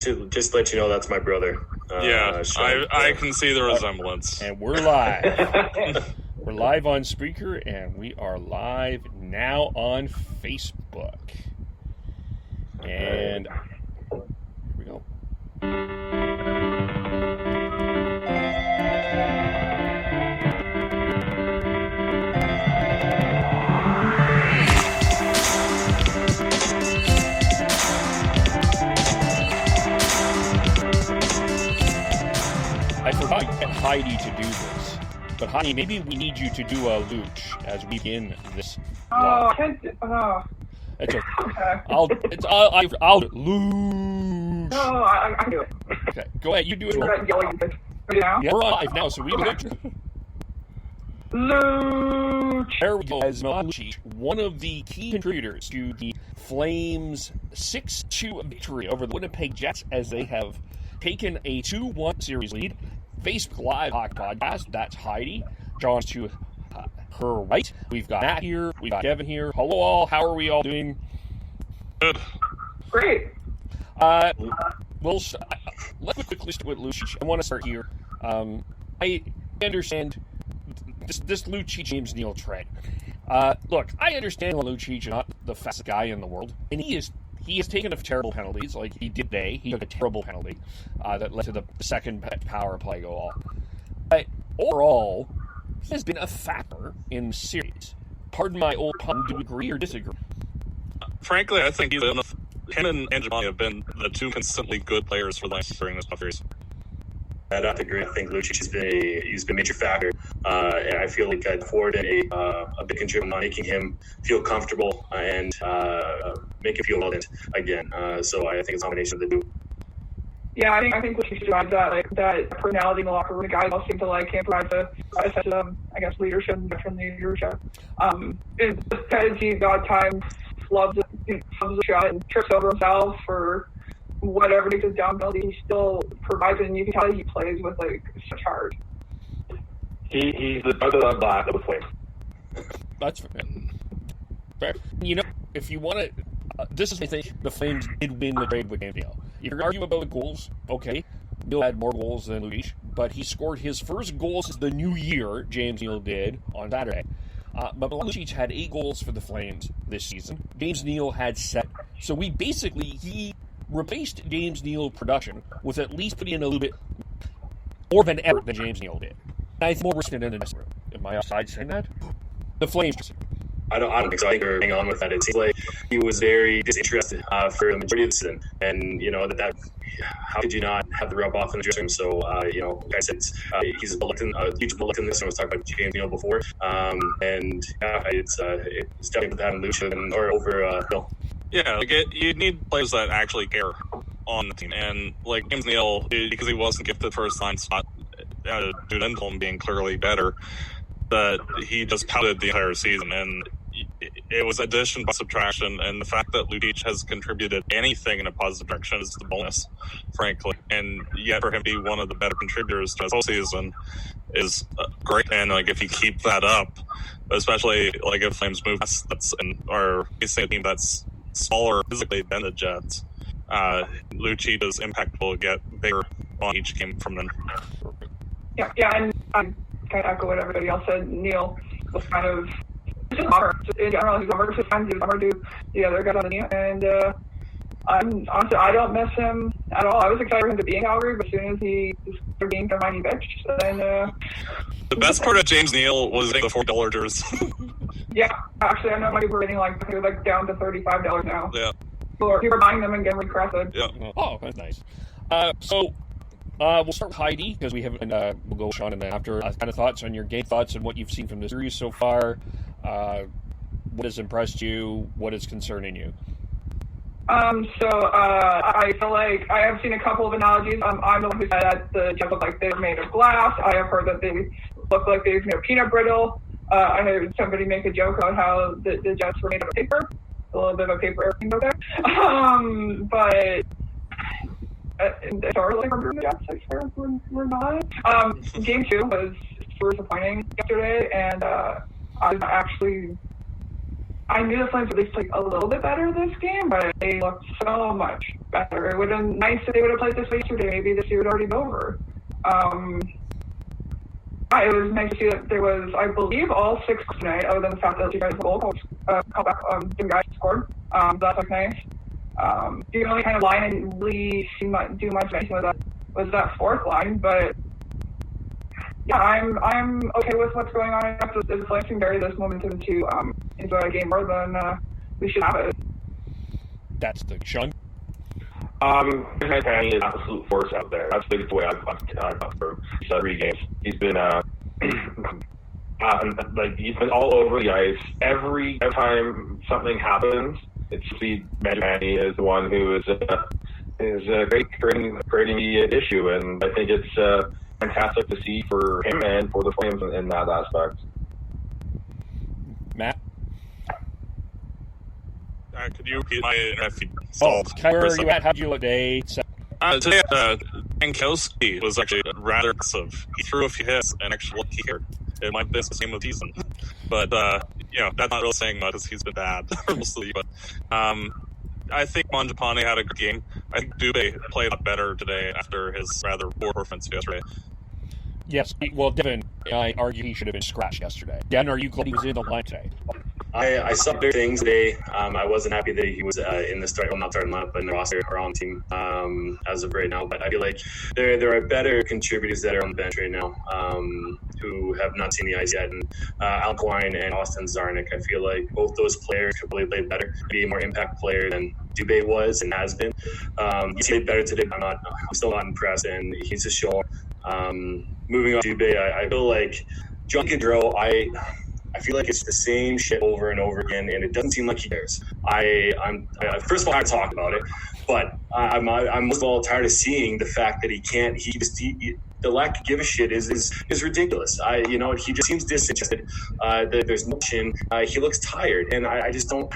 To just let you know, that's my brother. I can see the resemblance. And we're live. We're live on Spreaker, and we are live now on Facebook. And here we go. I forgot to get Heidi to do this, but Heidi, maybe we need you to do a Loooooch as we begin this. I can't do. It's okay. Okay. I'll Loooooch. No, I can do it. Okay, go ahead. You do it. Yelling right now. Yeah, we're live now, so we do it. Loooooch. There we go. As Lucic, one of the key contributors to the Flames' 6-2 victory over the Winnipeg Jets, as they have taken a 2-1 series lead. Facebook Live Hockey Podcast. That's Heidi. John's to her right. We've got Matt here. We've got Devin here. Hello, all. How are we all doing? Good. Great. Let's quickly start with Lucic. I want to start here. I understand this Lucic James Neal trade. Look, I understand Lucic is not the fastest guy in the world, and he has taken a terrible penalties, like he did today. He took a terrible penalty that led to the second power play goal. But overall, he has been a factor in the series. Pardon my old pun, do you agree or disagree? Frankly, I think him and Angelini have been the two consistently good players for the last during this series. I don't agree. I think Lucic has been a major factor, and I feel like Ford been a big contributor on making him feel comfortable and make him feel relevant again. So I think it's a combination of the two. Yeah, I think Lucic provides that personality in the locker room. The guys all seem to like him. Provides a sense of, leadership and friendly leadership. It's because he got times loves the shot and trips over himself for whatever he does downfield, he still provides it, and you can tell he plays with such heart. He's the brother of black of the Flames. That's fair. You know, if you want to, this is I think the Flames did win the trade with James Neal. You can argue about the goals. Okay, Neal had more goals than Lucic, but he scored his first goal since the new year. James Neal did on Saturday. But Lucic had 8 goals for the Flames this season. James Neal had 7. So he replaced James Neal production with at least putting in a little bit more of an effort than James Neal did. I think more respect in the room. Am I outside saying that? The Flames. I don't think so. I think we're hanging on with that. It seems like he was very disinterested for the majority of the season, and that how could you not have the rub off in the dressing room? So like I said, he's a huge reluctantness. I was talking about James Neal before, and it's definitely that on Lucic or over Bill. Yeah, you need players that actually care on the team. And, James Neal, because he wasn't gifted first line spot due to Lindholm being clearly better, but he just pouted the entire season. And it was addition by subtraction. And the fact that Lucic has contributed anything in a positive direction is the bonus, frankly. And yet for him to be one of the better contributors to his whole season is great. And, if you keep that up, especially, if Flames move or facing a team that's smaller physically than the Jets, Lucic is impactful, get bigger on each game from them. Yeah, and I kind of echo what everybody else said. Neal was kind of just a bummer. In general, he's a bummer to fans. He's a bummer to the other guys on the team. And honestly, I don't miss him at all. I was excited for him to be in Calgary, but as soon as he started being a mighty bitch, then the best part of James Neal was the $4 jersey. Yeah, actually, I know my people are getting down to $35 now. Yeah. People are buying them and getting requested. Yeah. Oh, that's nice. So we'll start with Heidi because we haven't. We'll go Sean and then after. Kind of thoughts on your game thoughts and what you've seen from the series so far. What has impressed you? What is concerning you? I feel like I have seen a couple of analogies. I'm the one who said that the Jets look like they're made of glass. I have heard that they look like they're made of peanut brittle. I heard somebody make a joke about how the Jets were made of paper. A little bit of a paper airplane out there. But sorry, we're the Jets. I swear we're not. Game 2 was super disappointing yesterday, and I I knew the Flames at least played a little bit better this game, but they looked so much better. It would have been nice if they would have played this way yesterday. Maybe this year would already be over. It was nice to see that there was, I believe, all 6 tonight, other than the fact that you guys goal called back, the guys scored. That was nice. The only kind of line I didn't really do much anything with was that fourth line, but yeah, I'm okay with what's going on. If the Flames can carry this momentum into a game more than we should have it. That's the Sean. Heidi is an absolute force out there. That's the way I've for 3 games. He's been he's been all over the ice. Every time something happens, it's the Heidi is the one who is creating the issue, and I think it's fantastic to see for him and for the Flames in that aspect. Matt? Could you repeat my internet feed? Where are you at? How'd you look today? Today, Jankowski was actually rather aggressive. He threw a few hits and actually looked here. It might have been the same with season. But, that's not really saying much because he's been bad mostly. But I think Mangiapane had a good game. I think Dubé played a lot better today after his rather poor performance yesterday. Yes, well, Devin, I argue he should have been scratched yesterday. Devin, are you glad he was in the line today? I saw better things today. I wasn't happy that he was in the starting lineup, but in the roster or on team as of right now. But I feel like there are better contributors that are on the bench right now who have not seen the ice yet. And Al Quine and Austin Czarnik, I feel like both those players could really play better, be a more impact player than Dubé was and has been. He played better today. I'm still not impressed, and he's just showing. Moving on to Dubé, I feel like John Gaudreau, I feel like it's the same shit over and over again, and it doesn't seem like he cares. I'm first of all tired of talking about it, but I'm most of all tired of seeing the fact that he can't. The lack of give a shit is ridiculous. He just seems disinterested. There's no chin. He looks tired, and I just don't.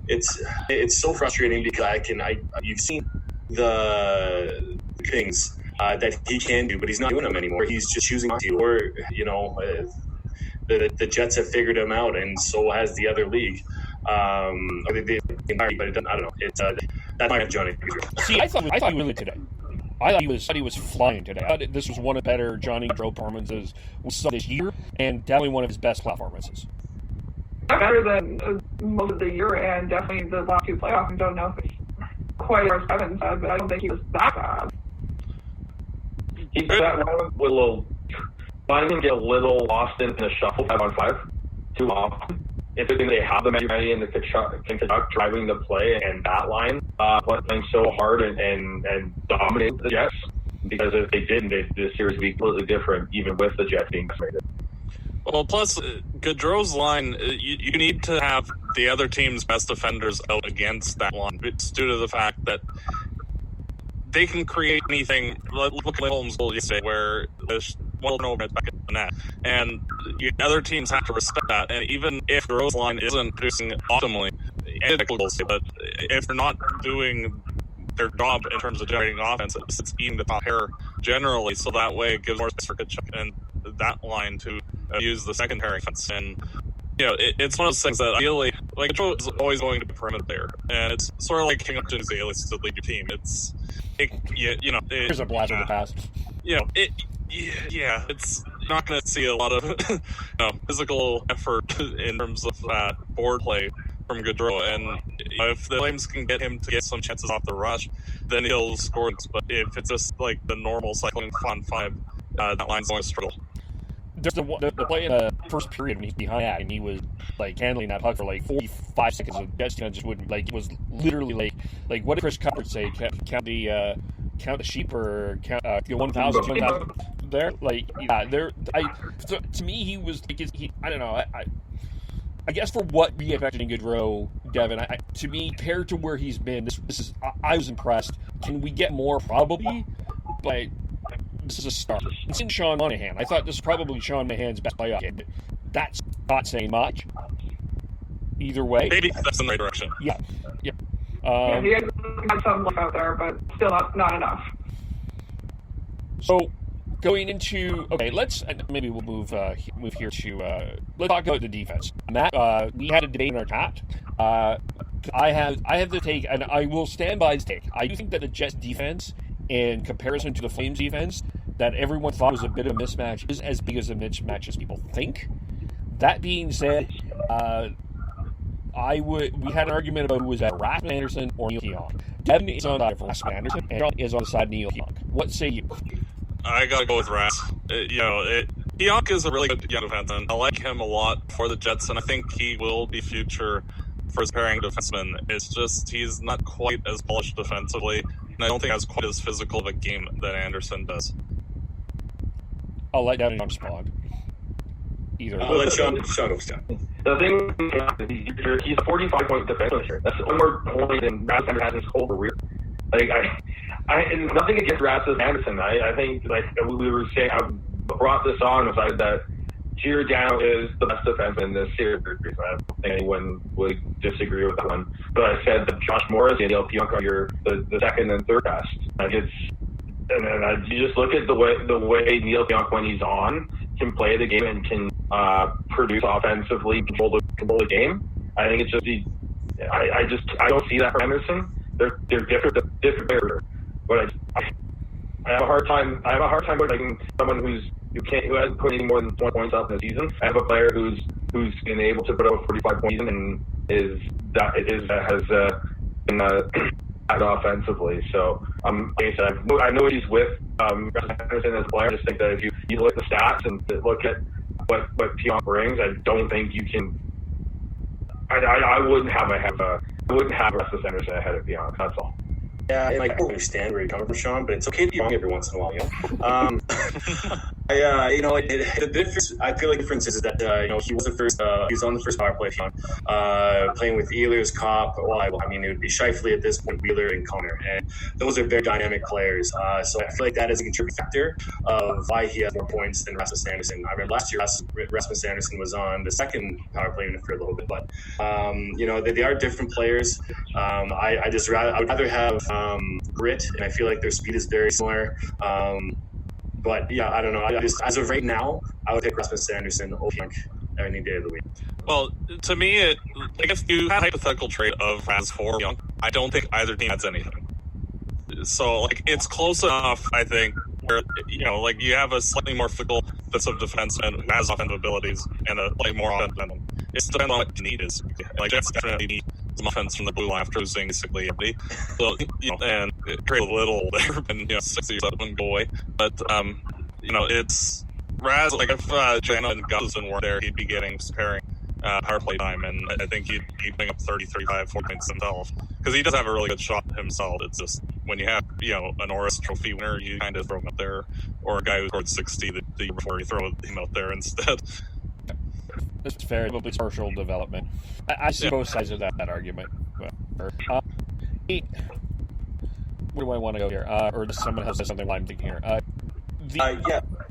It's so frustrating because you've seen the things that he can do, but he's not doing them anymore. He's just choosing not to, or The Jets have figured him out, and so has the other league. But I don't know. It's that might have Johnny. See, I thought he was really today. I thought he was flying today. I thought this was one of the better Johnny Gaudreau performances this year, and definitely one of his best performances. Better than most of the year, and definitely the last 2 playoffs. I don't know if it's quite as Devin said, but I don't think he was that bad. He's that one with a little. Letting him get a little lost in the shuffle 5-on-5 too often. It's good thing they have the Mangiapane and the Tkachuk driving the play and that line playing so hard and dominating the Jets. Because if they didn't, the series would be completely different, even with the Jets being decimated. Well, plus, Gaudreau's line, you need to have the other team's best defenders out against that line. It's due to the fact that they can create anything. Look at Holmes' goal yesterday, where there's one over back in the net, and other teams have to respect that. And even if Gaudreau's line isn't producing optimally, but if they're not doing their job in terms of generating offense, it's eating the top pair generally. So that way, it gives more space for Tkachuk and that line to use the secondary defense. And it's one of those things that ideally, like, Gaudreau is always going to be perimeter there, and it's sort of like King of Zealis to lead your team. Here's a blast of the past. It's not going to see a lot of physical effort in terms of board play from Gaudreau, and if the Flames can get him to get some chances off the rush, then he'll score. But if it's just like the normal cycling on 5, that line's going to struggle. There's the play in the first period when he's behind that, and he was like handling that puck for like 45 seconds. The Jets just wouldn't, like, it was literally like what did Chris Cuthbert say? Count the sheep, or count 1,000, 2,000 there. Like, yeah, there. To me, he was like, I don't know. I guess for what we expected in Gaudreau, Devin, to me, compared to where he's been, this is I was impressed. Can we get more? Probably, but this is a start. And seeing Sean Monahan, I thought this is probably Sean Monahan's best playoff game. That's not saying much. Either way, maybe that's in the right direction. Yeah. He has some luck out there, but still not enough. So, Going into let's maybe we'll move here to let's talk about the defense. Matt, we had a debate in our chat. I have the take, and I will stand by his take. I do think that the Jets defense, in comparison to the Flames defense, that everyone thought was a bit of a mismatch, is as big as a mismatch as people think. That being said, we had an argument about who was at Rasmus Andersson or Neil Pionk. Devin is on the side of Rasmus Andersson, and John is on the side of Neil Pionk. What say you? I gotta go with Ras. Pionk is a really good young defenseman. I like him a lot for the Jets, and I think he will be future first pairing defenseman. It's just he's not quite as polished defensively, and I don't think he has quite as physical of a game that Anderson does. I'll let Devin respond. Either. I'll let Sean go. The thing is, he's a 45-point defenseman here. That's one more point than Rasmus has his whole career. Like and nothing against Rasmus Anderson. I think, like we were saying, I brought this on the side that Giordano is the best defenseman in this series. I don't think anyone would disagree with that one. But I said that Josh Morris and Neil Pionk are the second and third best. You just look at the way Neil Pionk, when he's on, can play the game and can produce offensively, control the game. I think it's just I don't see that for Anderson. They're different players. But I have a hard time putting someone who hasn't put any more than 20 points up in the season. I have a player who's been able to put up a 45 point season and has been offensively. So like I said, I know he's with Anderson as a player. I just think that if you look at the stats and look at what Pionk brings, I don't think you can. I wouldn't have Rasmus Anderson ahead of Pionk. That's all. Yeah, and I understand where you're coming from, Sean, but it's okay to be wrong every once in a while, the difference. I feel like the difference is that he was he was on the first power play, playing with Ehlers, Kopp. Well, it would be Scheifele at this point, Wheeler and Connor, and those are very dynamic players. So I feel like that is a contributing factor of why he has more points than Rasmus Anderson. I remember last year Rasmus Anderson was on the second power play unit for a little bit, but they are different players. I would rather have grit, and I feel like their speed is very similar. But yeah, I don't know. I just, as of right now, I would pick Rasmus Anderson over Pionk any day of the week. Well, to me, if you had a hypothetical trade of Ras for Pionk, I don't think either team adds anything. So it's close enough, I think, where you have a slightly more physical defensive defenseman who has offensive abilities and a more offensive than him. It depends on what the need is. Jets definitely need some offense from the blue line after losing basically empty. So and it created a little there, and 60 or 7 go away. But it's Raz. If Jana and Guzman weren't there, he'd be getting pairing power play time, and I think he'd be putting up 30, 35, 40 points himself because he does have a really good shot himself. It's just when you have an Norris Trophy winner, you kind of throw him up there, or a guy who scored 60 the year before, you throw him out there instead. It's fair, but it's partial development. I see both sides of that argument. Where do I want to go here? Or does someone else have something I'm thinking here?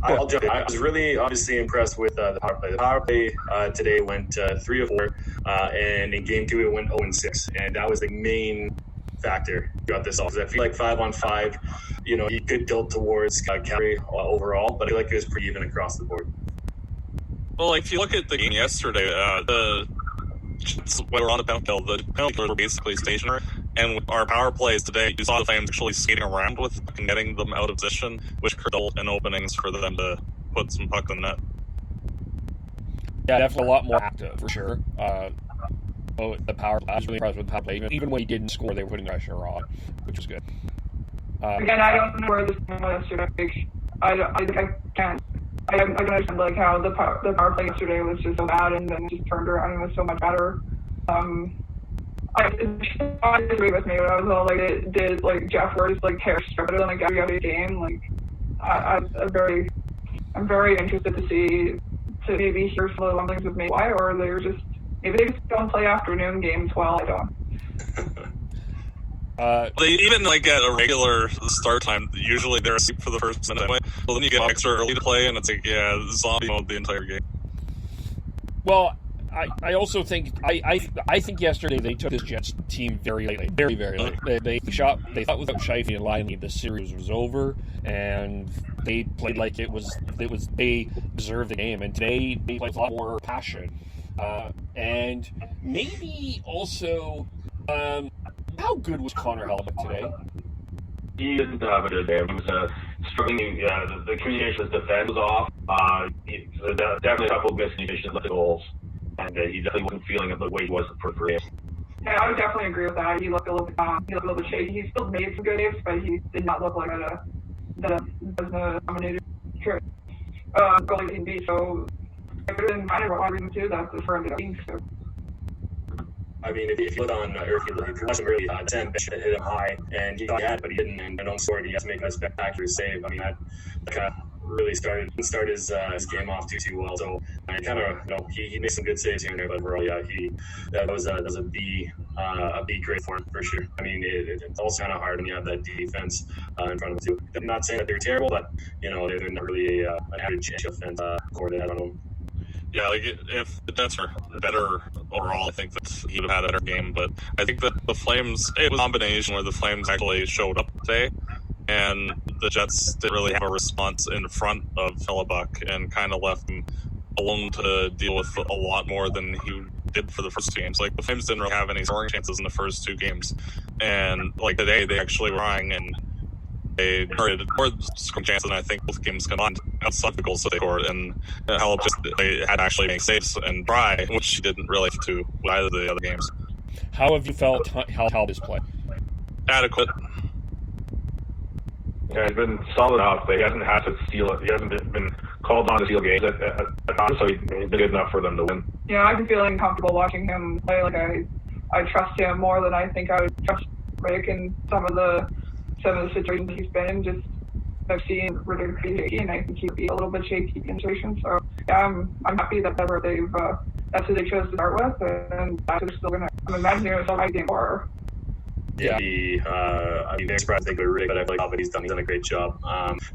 I'll jump in. I was really obviously impressed with the power play. The power play today went 3 of 4, and in game 2 it went 0-6, and that was the main factor throughout this all. I feel like 5-on-5, he could tilt towards Calgary overall, but I feel like it was pretty even across the board. Well, if you look at the game yesterday, when we're on the penalty kill, the penalty kills were basically stationary. And with our power plays today, you saw the Flames actually skating around with and getting them out of position, which could result in openings for them to put some puck in the net. Yeah, definitely a lot more active, for sure. The power play, I was really impressed with the power play. Even when he didn't score, they were putting pressure on, which was good. Again, I don't know where this was yesterday. I can't. I don't understand how the power play yesterday was just so bad, and then just turned around and was so much better. I disagree with me, but I was all did Jeff Ward hair better than every other game? I'm very interested to maybe hear some of the rumblings of maybe why, or maybe they just don't play afternoon games well. I don't. They even at a regular start time, usually they're asleep for the first minute anyway. So then you get extra early to play, and it's zombie mode the entire game. Well, I also think I think yesterday they took this Jets team very lightly, very lightly. They thought without Shifey and Lively the series was over, and they played like it was they deserved the game. And today they played with a lot more passion, and maybe also how good was Connor Hellebuyck today? He didn't have a good game. He was struggling. The communication with defense was off. Definitely a couple of miscommunications with the goals, and he definitely wasn't feeling it the way he was for games. Yeah, I would definitely agree with that. He looked a little bit shaky. He still made some good saves, but he did not look like the nominated goalie can be. So it could have been kind of a reason too that the ended up being so. I mean, if you look on, or if you watch him early, Sam hit him high, and he got it, but he didn't, and on scored, he has to make a spectacular save. I mean, that kind of really started his game off too well. So I kind of, he made some good saves here and there, but overall, yeah, that was a B grade for him for sure. I mean, it's also kind of hard when you have that defense in front of him too. I'm not saying that they're terrible, but they're not really an average offense core that I don't know. Yeah, like if the Jets were better overall, I think that he would have had a better game. But I think that the Flames, it was a combination where the Flames actually showed up today, and the Jets didn't really have a response in front of Hellebuyck and kind of left him alone to deal with a lot more than he did for the first two games. Like, the Flames didn't really have any scoring chances in the first two games, and like today they actually were trying, and they generated more scoring chances than I think both games combined outside the goals that they scored, and Hellebuyck they had actually make saves and try, which he didn't really have to with either of the other games. How have you felt Hellebuyck's play? Adequate. Yeah, he's been solid enough. He hasn't had to steal it. He hasn't been called on to steal games at times, so he's been good enough for them to win. Yeah, I've been feeling comfortable watching him play. Like I trust him more than I think I would trust Rick in some of the situations he's been in. Just I've seen really shaky, and I think he'd be a little bit shaky in situations. So yeah, I'm happy that that's who they chose to start with, and that's who they're still gonna. I'm imagining it was a high game for. Yeah, I'd be very surprised if they go to Rick, but I feel like he's done a great job.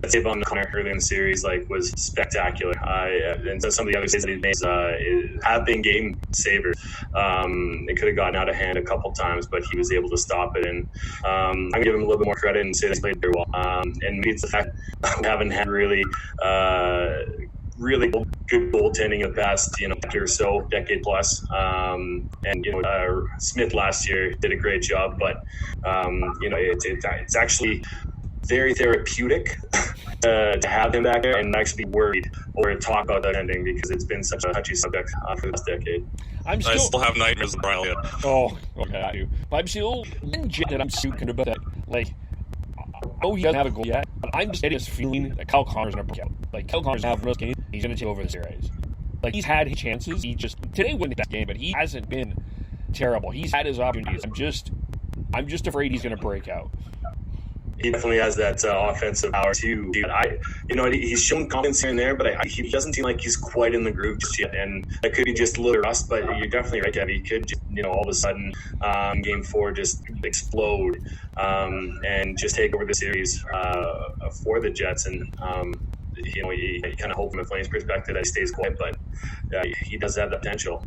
The save on Connor early in the series was spectacular. And so some of the other saves that he made have been game savers. It could have gotten out of hand a couple times, but he was able to stop it. And I'm going to give him a little bit more credit and say that he played very well. And maybe it's the fact we haven't had really good goaltending in the past, decade or so, decade plus. Smith last year did a great job, but it's actually very therapeutic to have him back there and actually be worried or talk about that ending, because it's been such a touchy subject for the last decade. I still have nightmares of Brian Elliott. Oh, okay, I do. But I'm still legit that I'm stupid about that. Like, he doesn't have a goal yet, but I'm just getting this feeling that Kyle Connor's going to break out. Like, Kyle Connor's going to have a game, he's going to take over the series. Like, he's had his chances. Today wasn't that game, but he hasn't been terrible. He's had his opportunities. I'm just afraid he's going to break out. He definitely has that offensive power too. He's shown confidence here and there, but he doesn't seem like he's quite in the groove just yet. And that could be just a little rust, but you're definitely right, Devin. He could just, all of a sudden, game 4 just explode and just take over the series for the Jets. And you kind of hope from a Flames perspective that he stays quiet, but he does have the potential.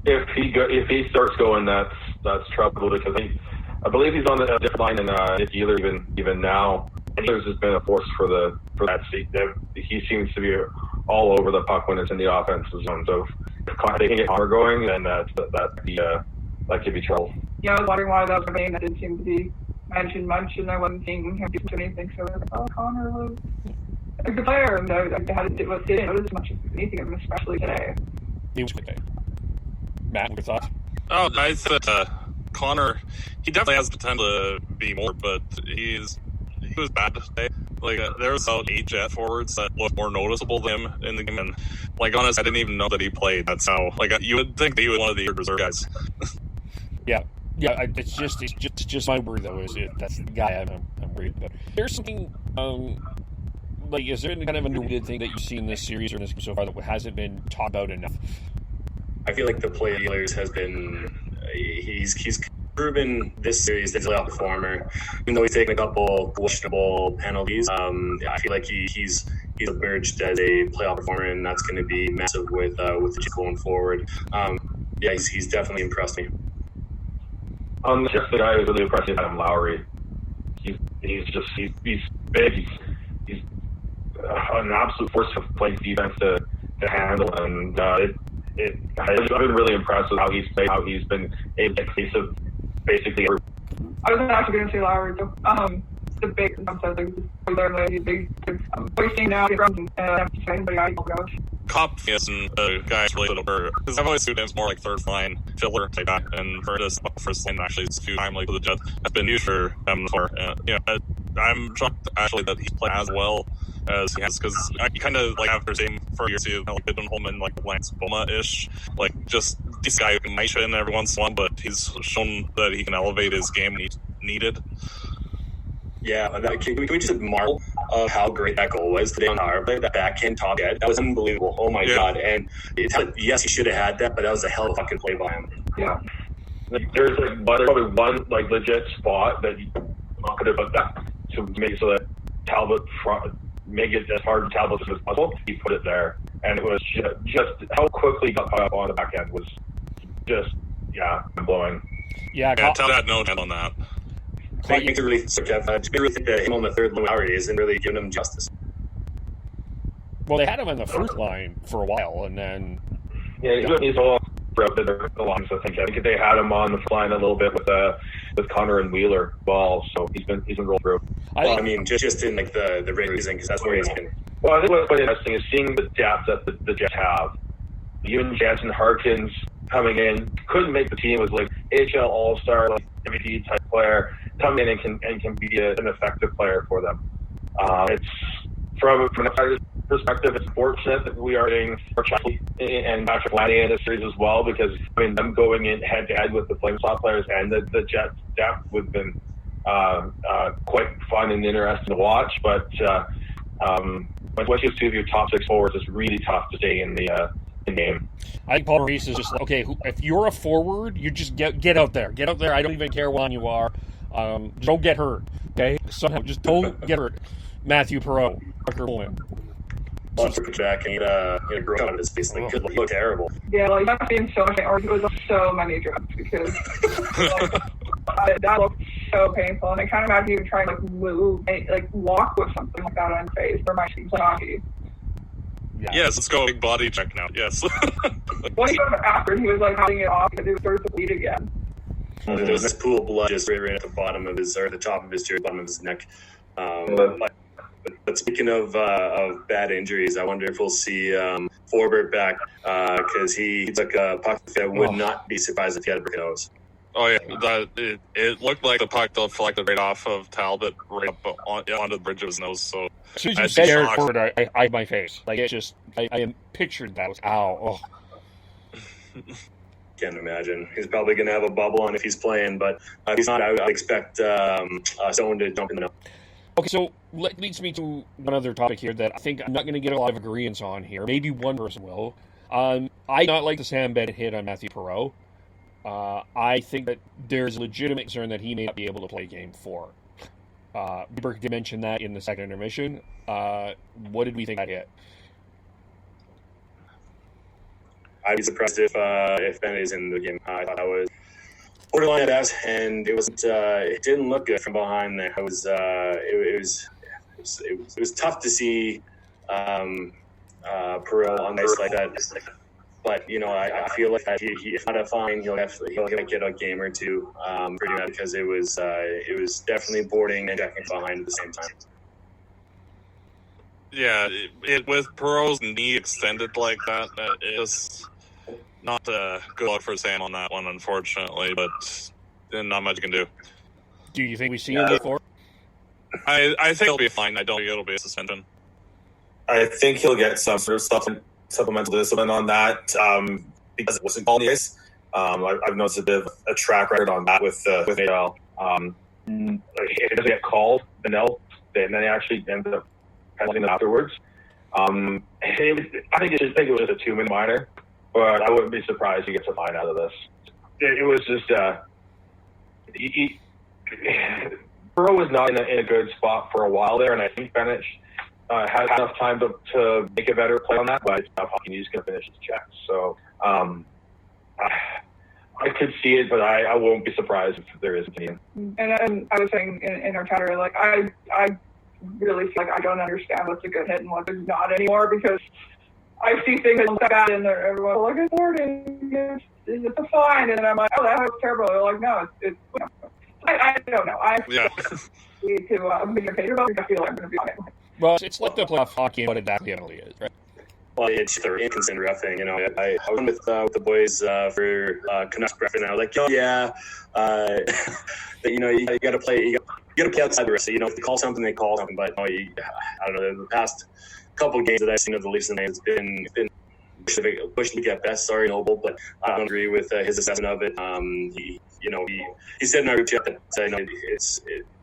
If he starts going, that's trouble, because I believe he's on the different line than Nick Ehlers even now. And Ehlers has been a force for that seat. He seems to be all over the puck when it's in the offensive zone. So if they can get Connor going, then that could be trouble. Yeah, I was wondering why that was a name that didn't seem to be mentioned much, and I wasn't seeing him do anything. So I was like, Connor was a good player, and I didn't notice much of anything, especially today. He was good. Matt, your thoughts? Oh, I think that Connor, he definitely has the potential to be more, but he was bad today. Like, there was about 8 Jet forwards that looked more noticeable than him in the game, and honestly, I didn't even know that he played. That's how you would think that he was one of the reserve guys. Yeah, it's just my word though. That's the guy I'm worried about. There's something is there any kind of underrated thing that you've seen in this series or in this game so far that hasn't been talked about enough? I feel like the play of Ehlers has been he's proven this series that he's a playoff performer, even though he's taken a couple questionable penalties. I feel like he's emerged as a playoff performer, and that's going to be massive with the Jets going forward. yeah, he's definitely impressed me. Just the guy who's really impressed is Adam Lowry. He's big. He's an absolute force of playing defense to handle, and I've been really impressed with how he's played, how he's been able to take of basically every. I was actually going to say Lowry, though. The big, he's big. What he's saying now, he's running, anybody I goes. Cop isn't a guy really over, because I've always seen him as more like third line filler like that, and for this first line actually it's a few times like the Jets has been used for them before. I'm shocked actually that he played as well as he has, because I kind of like after seeing for years he like been home in like Lance Boma-ish, like just this guy who might in every once in a while, but he's shown that he can elevate his game when he's needed. Yeah, can we just marvel of how great that goal was today on our play? That backhand top head, that was unbelievable. Oh my god! And yes, he should have had that, but that was a hell of a fucking play by him. Yeah, there's probably one like legit spot that you could have put that to make it so that Talbot make it as hard to Talbot as possible. He put it there, and it was just how quickly he got caught up on the backhand was just blowing. Yeah, tell that no on that. I think really think that him on the third line Lowry isn't really giving him justice. Well, they had him on the first line for a while, and then he's all throughout the lines. I think they had him on the line a little bit with Connor and Wheeler ball, so he's been rolled through. I mean, just in like the regular season, because that's where he's been. Well, I think what's quite interesting is seeing the depth that the Jets have. Even Jansen Harkins coming in couldn't make the team, was like AHL All-Star, like MVP type player, coming in and can be an effective player for them. It's from an outsider's perspective, it's fortunate that we are getting Marchesky and Patrick Lanny in this series as well, because them going in head to head with the Flames top players and the Jets depth would have been quite fun and interesting to watch. But once you have two of your top six forwards, it's really tough to stay in the game. I think Paul Maurice is just like, okay, if you're a forward, you just get out there. Get out there. I don't even care when you are. Don't get hurt, okay? Somehow, just don't get hurt. Matthew Perreault, Parker Bowman. Jack and he broke out of his face. Like, could look terrible. Yeah, like I've seen so much, or it was so many drafts because that looked so painful, and I can't imagine even trying to like move, like walk with something like that on face. Or my team's hockey. Yeah. Yes, let's go big body check now. Yes. When he got after, he was like having it off because it started to bleed again. There was this pool of blood just right at the bottom of his, or the top of his jersey, bottom of his neck. But speaking of bad injuries, I wonder if we'll see Forbert back, because he took a puck that would not be surprised if he had a broken nose. Oh yeah, it looked like the puck deflected right off of Talbot, right up onto the bridge of his nose. So as soon as you said Eric Ford, I eyed my face. Like it's just, I am pictured that. Was ow. Oh. Can't imagine. He's probably going to have a bubble on if he's playing, but if he's not, I would expect someone to jump in the net. Okay, so that leads me to one other topic here that I think I'm not going to get a lot of agreements on here. Maybe one person will. I do not like the Sam Bennett hit on Matthew Perreault. I think that there's a legitimate concern that he may not be able to play Game 4. Bieber did mention that in the second intermission. What did we think that hit? I'd be surprised if Bennett is in the game. I thought that was borderline at that, and it wasn't. It didn't look good from behind there. It was tough to see Perreault on ice like that. But I feel like that if not a fine, he'll get a game or two for doing that, because it was definitely boarding and checking behind at the same time. Yeah, with Perreault's knee extended like that, it's not a good luck for Sam on that one, unfortunately. But not much you can do. Do you think we see him before? I think he'll be fine. I don't think it'll be a suspension. I think he'll get some sort of supplemental discipline on that because it wasn't called on the ice. I've noticed a bit of a track record on that with AL. If it doesn't get called, then they actually end up penaltying it afterwards. I think it was a 2-minute minor, but I wouldn't be surprised he gets a fine out of this. It was just Burrow was not in a good spot for a while there, and I think Bennett had enough time to make a better play on that, but he's going to finish his check. So I could see it, but I won't be surprised if there is a Canadian. And I was saying in our chatter, like, I really feel like I don't understand what's a good hit and what's not anymore, because I see things like that in there. Everyone's like, it's boarding, it's a fine. And then I'm like, oh, that was terrible. They're like, no, it's you know. I don't know. I need to be paid about it. I feel like I'm going to be on it. Well, it's like the playoff hockey and what exactly it is, right? Well, it's their inconsistent refing. You know, I went with the boys for Canucks refing, and I was like, oh yeah, you know, you got to play. You got to play outside the rest. You know, if they call something, they call something. But I don't know. The past couple of games that I've seen of the Leafs, it's been pushed to get best. Sorry, Noble, but I don't agree with his assessment of it. He said in our chat that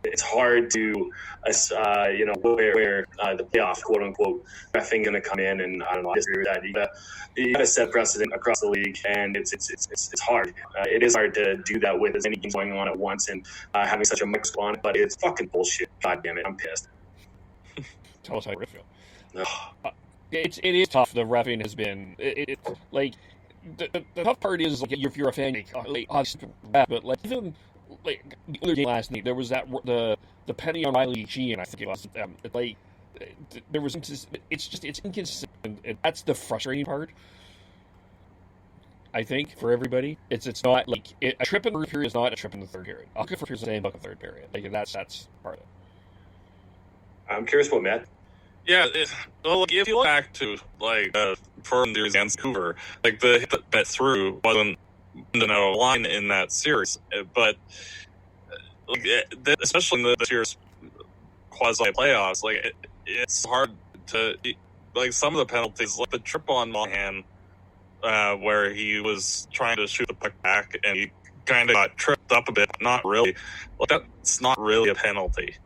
it's hard to you know, where the playoff quote unquote refing going to come in, and I don't know. I disagree with that. You got to set precedent across the league, and it's hard. It is hard to do that with as many games going on at once and having such a mix on it. But it's fucking bullshit. God damn it, I'm pissed. Tell us how you feel. It is tough. The refing has been like the tough part is, like, if you're a fan, but like even like the other game last night, there was that the penny on Riley Sheehan, I think it was. Like there was it's inconsistent, and that's the frustrating part. I think for everybody, it's not like a trip in the third period is not a trip in the third period. I'll give for the same buck in the third period. Like that's part of it. I'm curious what Matt. Yeah, like if you look back to like from the against Vancouver, like the hit that Bennett threw wasn't a line in that series, but like, especially in the series quasi playoffs, like it's hard to like some of the penalties, like the trip on Monahan, where he was trying to shoot the puck back and he kind of got tripped up a bit. Not really, like that's not really a penalty,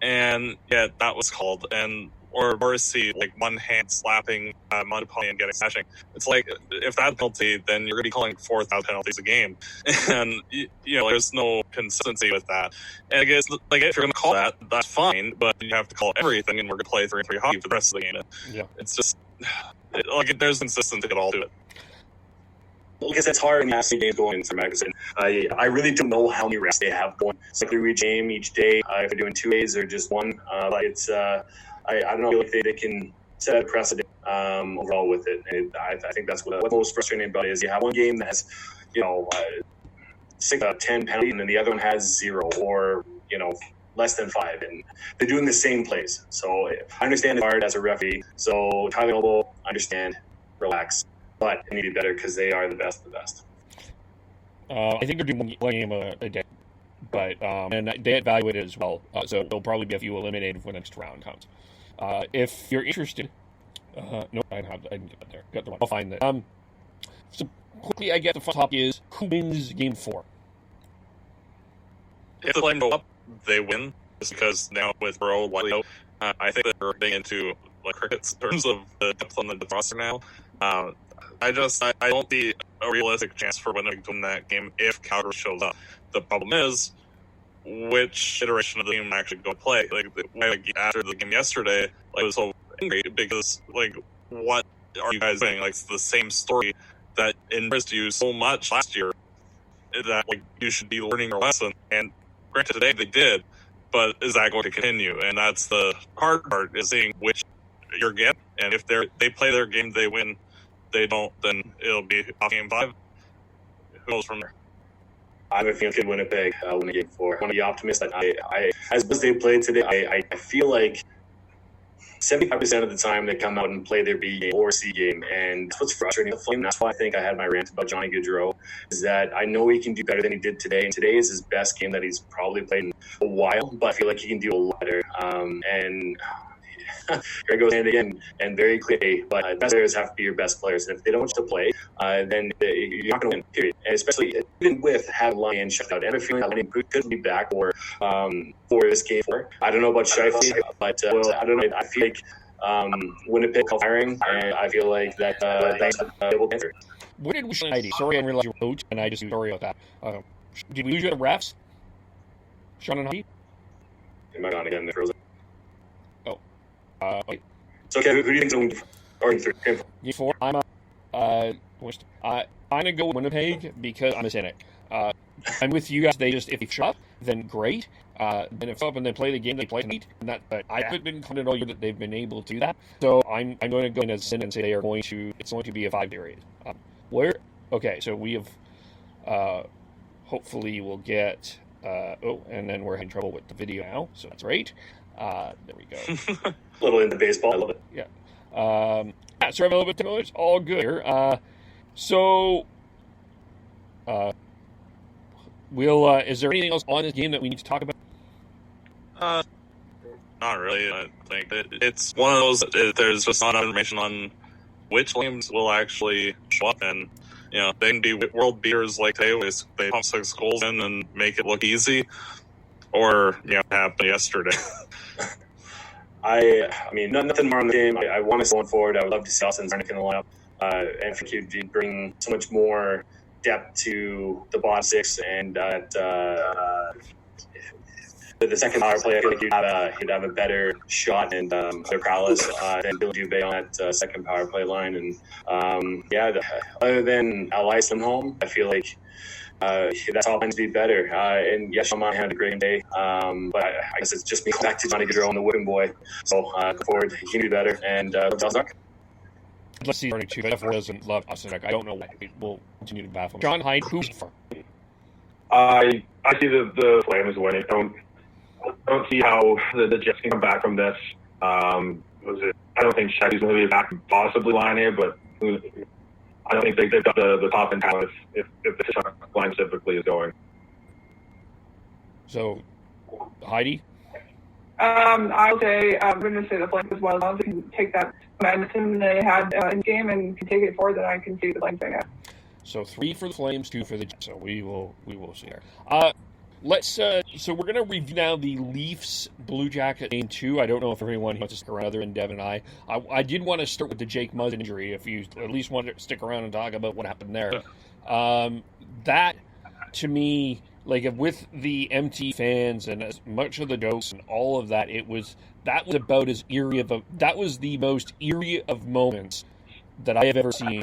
and yeah, that was called. And or Morrissey, like one hand slapping Montepellier and getting smashing. It's like, if that's a penalty, then you're going to be calling 4,000 penalties a game. And, you know, there's no consistency with that. And I guess, like, if you're going to call that, that's fine, but you have to call everything, and we're going to play 3-3 hockey for the rest of the game. Yeah. It's just, like, there's consistency at all to it. Because it's hard when you see games going for magazine. I really don't know how many reps they have going. It's like each game, each day, if they're doing 2 days or just one. But it's... I don't know if they can set a precedent overall with it. And I think that's what's most frustrating about it is you have one game that has, you know, 6 out of 10 penalties, and then the other one has 0 or, you know, less than 5, and they're doing the same plays. So I understand it's hard as a referee. So Tyler Noble, understand, relax, but they need to be better because they are the best of the best. I think they're doing one game a day, but and they evaluate it as well. So there'll probably be a few eliminated when the next round comes. If you're interested, no, I didn't get that there. Got the one. I'll find that. So quickly, I get the first topic is who wins Game 4. If the line go up, they win. Just because now with Burrow, I think that we're getting into like cricket in terms of the depth on the roster now. I don't see a realistic chance for winning to win that game if Calgary shows up. The problem is, which iteration of the game actually go play? Like after the game yesterday, like, I was so angry because, like, what are you guys doing? Like, it's the same story that impressed you so much last year that, like, you should be learning your lesson. And granted, today they did, but is that going to continue? And that's the hard part, is seeing which you're getting. And if they play their game, they win. They don't, then it'll be off Game 5. Who knows from there? I have a feeling Winnipeg win the Game 4. One of the optimists that I as good as they played today, I feel like 75% of the time they come out and play their B game or C game, and that's what's frustrating the Flame. That's why I think I had my rant about Johnny Gaudreau, is that I know he can do better than he did today, and today is his best game that he's probably played in a while, but I feel like he can do a lot better. And here it goes hand again, and very clear, but best players have to be your best players, and if they don't want to play, then you're not going to win, period. And especially even with having Lyon shut out, and I'm feeling that Lyon could be back for this Game 4. I don't know about Scheifele, but I don't know. I feel like Winnipeg firing, and I feel like that's able to answer. Where did we lose Heidi? Sorry, I didn't realize you were coach, and I just sorry about that. Did we lose you at the refs? Sean and Heidi? Am I on again? Frozen. Okay. So, Kevin, who do you think is going to Game 4? I'm I'm going to go with Winnipeg because I'm a cynic. I'm with you guys. If they show up, then great. Then if they show up and then play the game they play tonight, but I haven't been confident all year that they've been able to do that. So I'm going to go in as a cynic and say it's going to be a 5 period. Okay, so we have, hopefully we'll get, and then we're having trouble with the video now, so that's great. There we go. A little into baseball, I love it. Yeah. Sorry, I'm a little bit technical. It's all good here. Is there anything else on this game that we need to talk about? Not really. I think it's one of those. There's just not enough information on which teams will actually show up, and they can be world beaters like today, where they pump 6 goals in and make it look easy, or happened yesterday. I mean, nothing more on the game. I want to see going forward. I would love to see Austin Zarnik in the lineup, and I think he'd bring so much more depth to the bottom 6, and the second power play, I feel like he'd have a better shot and better prowess than Bill Dubé on that second power play line. And other than Elias Lindholm, I feel like that's all going to be better. And yes, Sean had a great day, but I guess it's just me back to Johnny Gaudreau and the whipping boy. So go forward, he can do better. And let's see, Zarnik too. But definitely doesn't love Austin Zarnik. I don't know why. We'll continue to baffle him. John Hyde, who's for? I see the Flames winning. I don't see how the Jets can come back from this. I don't think Shaggy's going to be back, possibly line here, but I don't think they've got the top end talent if the line specifically is going. So, Heidi? I would say I'm going to say the Flames as well. As long as they can take that momentum they had in the game and can take it forward, then I can see the Flames doing it. So 3 for the Flames, 2 for the Jets. So we will see there. So we're going to review now the Leafs Blue Jacket game 2. I don't know if everyone wants to stick around other than Devin and I. I did want to start with the Jake Muzzin injury, if you at least want to stick around and talk about what happened there. That, to me, like with the empty fans and as much of the jokes and all of that, that was about as eerie that was the most eerie of moments that I have ever seen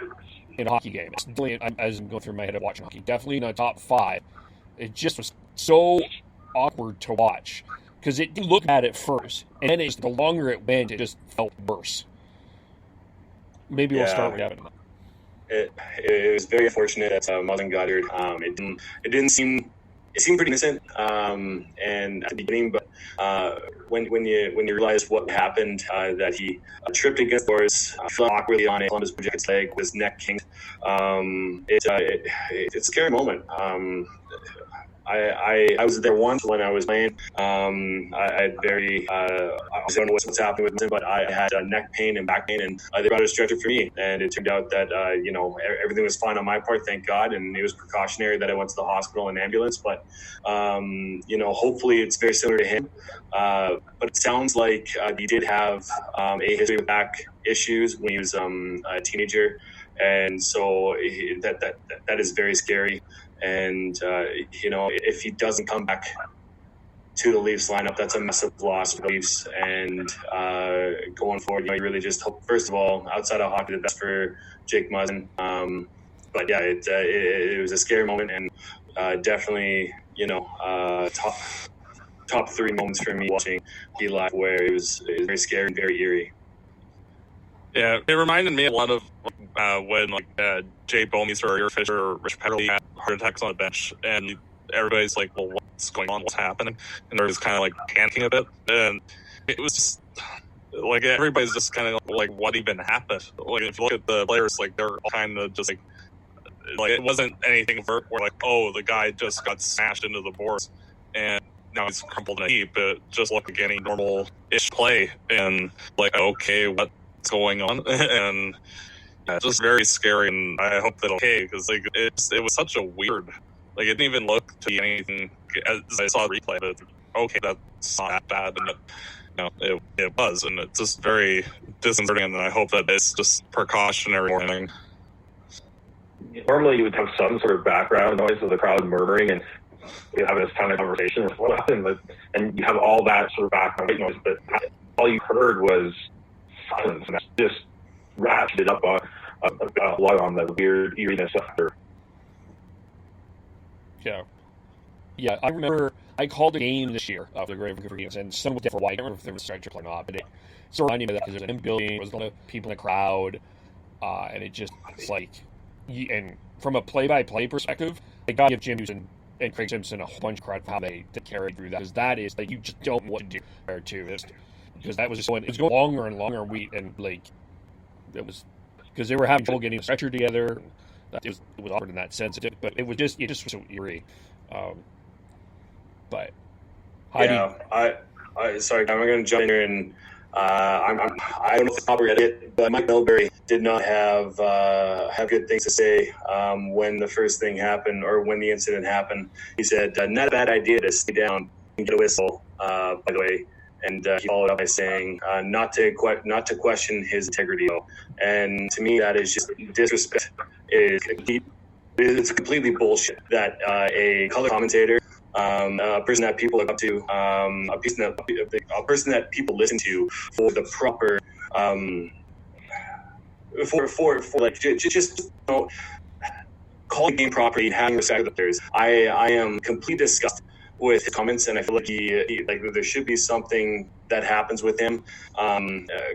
in a hockey game. It's definitely, as I'm going through my head of watching hockey, definitely in the top 5. It just was so awkward to watch because it didn't look bad at first, and then the longer it went, it just felt worse. Maybe we'll start with Devin. It was very unfortunate that Muzzin got hurt. It seemed pretty innocent, and at the beginning, but when you realize what happened, that he tripped against doors, fell awkwardly on his Blue Jacket's leg, with his neck kinked. It's a scary moment. I was there once when I was playing. I don't know what's happening with him, but I had neck pain and back pain, and they brought a stretcher for me. And it turned out that everything was fine on my part, thank God. And it was precautionary that I went to the hospital and ambulance. But hopefully it's very similar to him. But it sounds like he did have a history of back issues when he was a teenager, and so that is very scary. And, if he doesn't come back to the Leafs lineup, that's a massive loss for the Leafs. And going forward, you really just hope, first of all, outside of hockey, the best for Jake Muzzin. But yeah, it was a scary moment, and definitely, top 3 moments for me watching he live, where it was very scary and very eerie. Yeah, it reminded me a lot of when Jay Bouwmeester or Fisher or Rich Petterly had heart attacks on the bench, and everybody's like, well, what's going on? What's happening? And they're just kind of like panicking a bit. And it was just like everybody's just kind of like, what even happened? Like, if you look at the players, like they're all kind of just like it wasn't anything where like, oh, the guy just got smashed into the boards and now he's crumpled in a heap. It just looked like any normal-ish play. And like, okay, what's going on? And it's just very scary, and I hope that okay, because like it was such a weird, like it didn't even look to be anything. As I saw the replay, but okay, that's not that bad, and it was, and it's just very disconcerting. And I hope that it's just precautionary more than anything. Normally, you would have some sort of background noise of the crowd murmuring, and we have this kind of conversation with what happened, and you have all that sort of background noise, but all you heard was silence, and that just ratcheted up a lot on the weird eeriness after Yeah, I remember I called a game this year of the Great Vancouver Games, and someone was different. I don't remember if there was a stretcher or not, but it sort of reminded me of that because there's an building, there was a lot of people in the crowd, and it's like, and from a play-by-play perspective, I got to give Jim Hughes and Craig Simpson a whole bunch of credit for how they carried through that, because that is, like, you just don't know what to do there, too. Because that was just going, it was going longer and longer, and like, it was, because they were having trouble getting a stretcher together. It was awkward in that sense, but it just was so eerie. But Heidi, sorry, I'm going to jump in here, and I don't know if it's proper edit, but Mike Milbury did not have good things to say when the first thing happened, or when the incident happened. He said, "Not a bad idea to stay down and get a whistle." By the way. And he followed up by saying, not to question his integrity, though. And to me, that is just disrespect. It's completely bullshit that a color commentator, a person that people look up to, a person that people listen to for the proper, for like just you know, calling the game properly and having respect for others. I am completely disgusted with his comments, and I feel like he there should be something that happens with him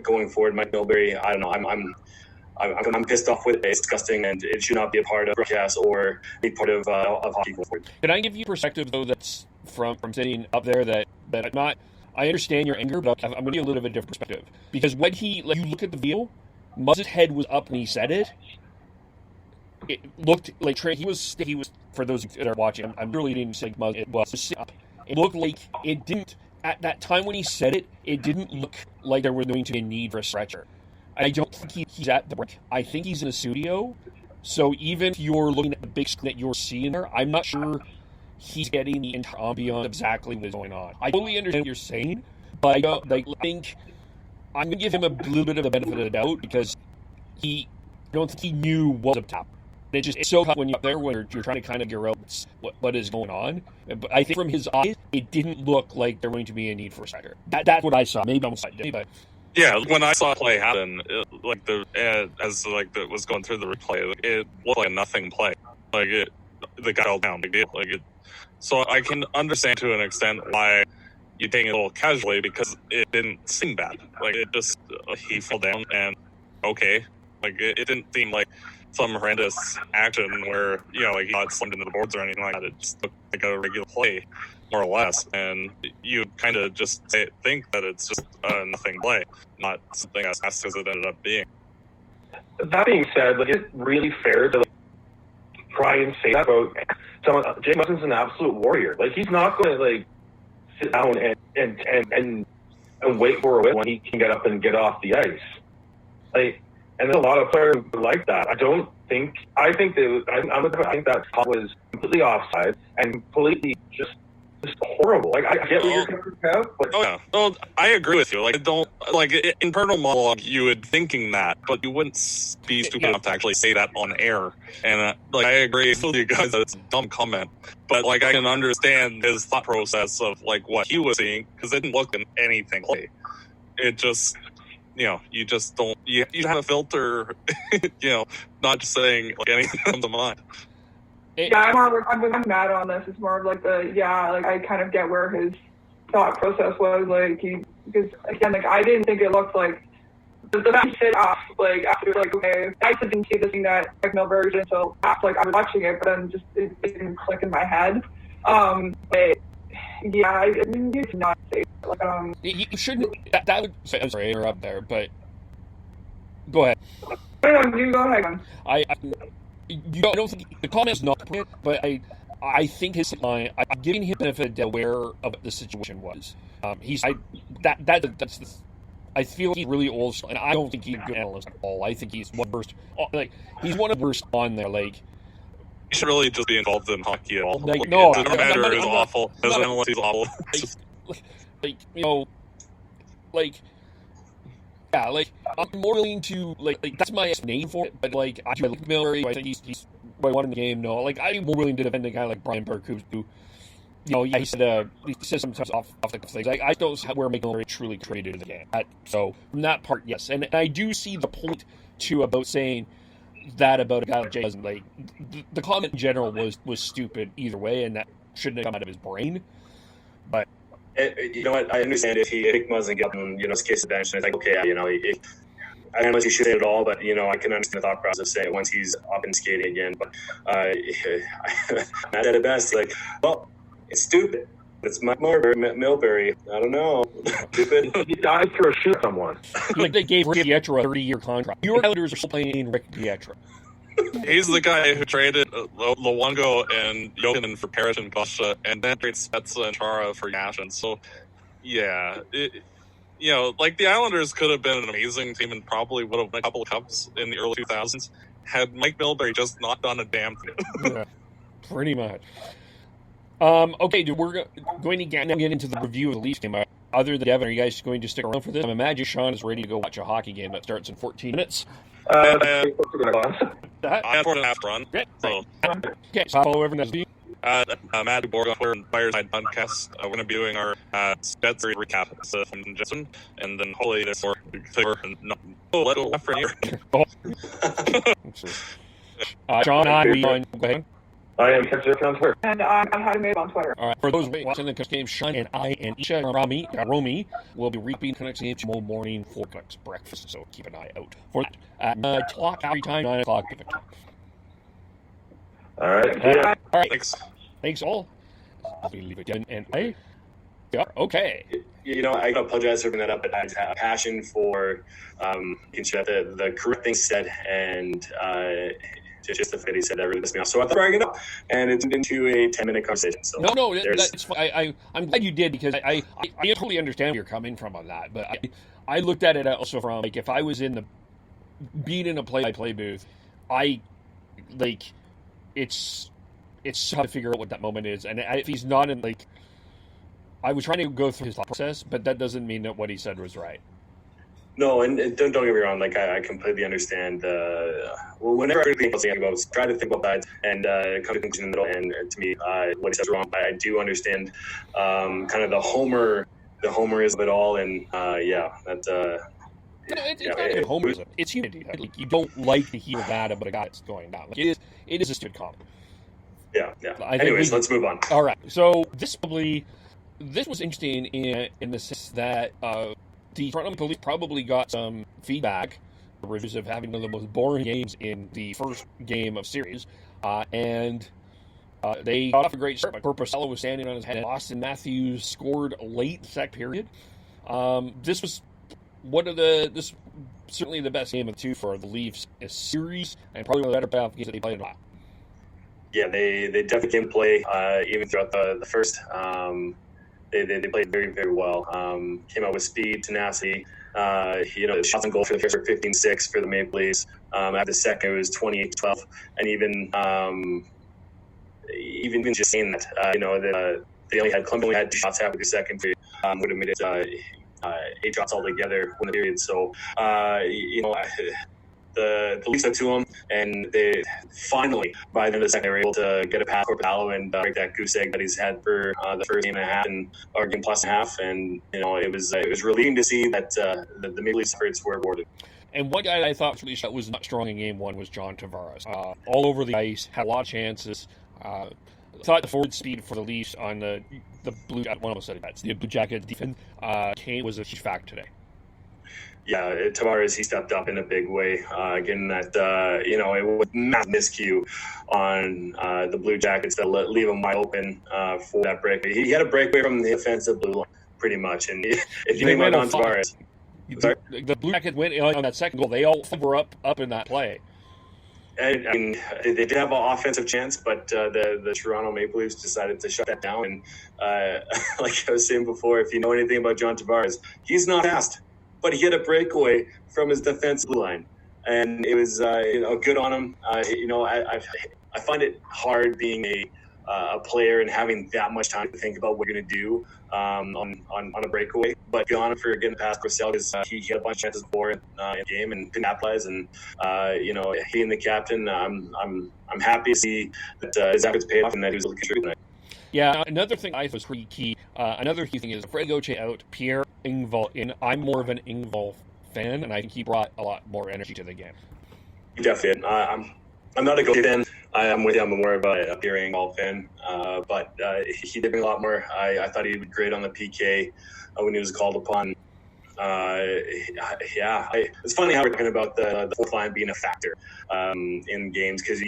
going forward. Mike Milbury, I don't know. I'm pissed off with it. It's disgusting, and it should not be a part of broadcast or be part of hockey going forward. Can I give you perspective though? That's from sitting up there. That I'm not. I understand your anger, but I'm going to give you a little bit of a different perspective, because when you look at the video, Muzz's head was up when he said it. It looked like he was for those that are watching, I'm really didn't say Muzz, it was up. It looked like it didn't, at that time when he said it, it didn't look like there was going to be a need for a stretcher. I don't think he's at the break. I think he's in a studio, so even if you're looking at the big screen that you're seeing there, I'm not sure he's getting the entire ambiance exactly what's going on. I totally understand what you're saying, but I think I'm going to give him a little bit of the benefit of the doubt, because I don't think he knew what was up top. It's so tough when you're up there, when you're trying to kind of figure out what is going on. But I think from his eyes, it didn't look like there was going to be a need for a striker. That's what I saw. Maybe I'm mistaken, but yeah, when I saw play happen, as was going through the replay, it looked like a nothing play. The guy fell down, big deal. So I can understand to an extent why you take it a little casually, because it didn't seem bad. He fell down and okay, it didn't seem like some horrendous action where, he got slammed into the boards or anything like that. It just looked like a regular play, more or less. And you kind of just think that it's just a nothing play, not something as fast as it ended up being. That being said, is it really fair to try and say that about someone? Jay Muzz's an absolute warrior. He's not going to sit down and wait for a win when he can get up and get off the ice. And there's a lot of players who like that. I think that call was completely offside and completely just horrible. I get what you're coming from, but oh yeah, well, I agree with you. Internal monologue, you would thinking that, but you wouldn't be stupid enough to actually say that on air. And I agree with you guys that it's a dumb comment, but I can understand his thought process of what he was seeing, because it didn't look in anything play. It just. You just don't. You have a filter. Not just saying anything comes to mind. I'm mad on this. It's more of I kind of get where his thought process was. Because again, I didn't think it looked like the fact he said off. After okay, I didn't see the thing that Mike Milbury did until after I was watching it, but then just it didn't click in my head. Yeah, I mean, you cannot say you shouldn't. That would. I'm sorry, I interrupt there, but go ahead. No, you go ahead. I don't think the comment's not appropriate, but I think his line. I'm giving him benefit of aware of what the situation was. I feel he's really old, and I don't think he's a good analyst at all. I think he's one worst. He's one of the worst on there. He should really just be involved in hockey at all. No, his commander is awful. His analyst is awful. I'm more willing to that's my name for it. But I like Miller. I think he's won in the game. No, I'm more willing to defend a guy like Brian Burke, who he says sometimes off the things. I don't know where Miller truly created in the game. So from that part, yes, and I do see the point too about saying that about a guy like Jay doesn't like. The comment in general was stupid either way, and that shouldn't have come out of his brain. But you know what? I understand if he wasn't getting his case of bench, and it's like okay, I don't know if he should say it at all, but I can understand the thought process of saying it once he's up and skating again. But not at it best. Like, well, it's stupid. It's Mike Milbury. I don't know. Stupid. He died for a shoot someone. Like they gave Rick Pietra a 30-year contract. Your Islanders are still playing Rick Pietra. He's the guy who traded Luongo and Jokinen for Parrish and Gosha, and then traded Spezza and Chara for Yashin. So, yeah, the Islanders could have been an amazing team and probably would have won a couple of cups in the early 2000s had Mike Milbury just not done a damn thing. Yeah, pretty much. Okay, dude, we're going to get into the review of the Leafs game. Other than Devin, are you guys going to stick around for this? I imagine Sean is ready to go watch a hockey game that starts in 14 minutes. I have 4.5 run. Great. So. Okay, so follow everyone that's being. Matt Borg on Twitter and Fireside Podcast. We're going to be doing our stats recap from Justin, and then hopefully there's more. Let go left for here. Sean, go ahead. I am Kevin on Twitter. And I'm Heidi on Twitter. All right. For those watching the Canucks game, Sean and I and Isha and Romy will be repeating Canucks game tomorrow morning for Canucks breakfast. So keep an eye out for that. At 9 o'clock every time, 9 o'clock. All right. All right. Thanks all. We leave it in and I. Yeah. Okay. I apologize for bringing that up, but I have a passion for the correct things said and. Just the fact he said that really pissed me off. So I thought I it up, and it's into a 10-minute conversation. So no, that's fine. I'm glad you did because I totally understand where you're coming from on that. But I looked at it also from like if I was being in a play-by-play booth, it's hard to figure out what that moment is, and if he's not in I was trying to go through his thought process, but that doesn't mean that what he said was right. No, and don't get me wrong. I completely understand. Whenever I think about, try to think about that and come to a conclusion in the middle. And to me, what he says wrong. I do understand kind of the homerism of it all, and that's. It's not even homerism. It's humidity. You don't like to hear bad about a guy that's going down. It is a stupid comment. Yeah. Anyways, let's move on. All right. So this was interesting in the sense that. The Toronto Maple Leafs probably got some feedback, reviews of having one of the most boring games in the first game of series, and they got off a great start. Korpisalo was standing on his head. Austin Matthews scored late second period. This was certainly the best game of the two for the Leafs this series, and probably one of the better playoff games that they played in a while. Yeah, they definitely came to play even throughout the first. They played very, very well. Came out with speed, tenacity. Shots on goal for the first 15-6 for the Maple Leafs. After the second, it was 28-12. And even just saying that, they only had 2 shots after the second period. Would have made it 8 shots altogether in the period. So, the Leafs took to them, and they finally, by the end of the second, they were able to get a pass for Korpisalo and break that goose egg that he's had for the first game and a half, or game plus and a half. And it was relieving to see that the Maple Leafs efforts were rewarded. And one guy I thought really was not strong in game one was John Tavares. All over the ice, had a lot of chances. Thought the forward speed for the Leafs on the Blue Jacket defense was a huge factor today. Yeah, Tavares, he stepped up in a big way, getting that, it was a massive miscue on the Blue Jackets that leave him wide open for that breakaway. He had a breakaway from the offensive blue line, pretty much. And if you think about Tavares... The Blue Jackets went on that second goal. They all were up in that play. And, I mean, they did have an offensive chance, but the Toronto Maple Leafs decided to shut that down. And like I was saying before, if you know anything about John Tavares, he's not fast. But he had a breakaway from his defensive blue line, and it was good on him. I find it hard being a player and having that much time to think about what you're going to do on a breakaway. But good on him for getting past Korpisalo because he had a bunch of chances before in the game and couldn't capitalize. And he and the captain, I'm happy to see that his efforts paid off and that he was able to contribute tonight. Yeah, another thing I thought was pretty key. Another key thing is Fred Gauthier out, Pierre Engvall in. I'm more of an Engvall fan, and I think he brought a lot more energy to the game. He definitely did. I'm not a goalie fan. I'm with you. I'm more of a Beering Ball fan. But he did bring a lot more. I thought he would be great on the PK when he was called upon. It's funny how we're talking about the fourth line being a factor in games, because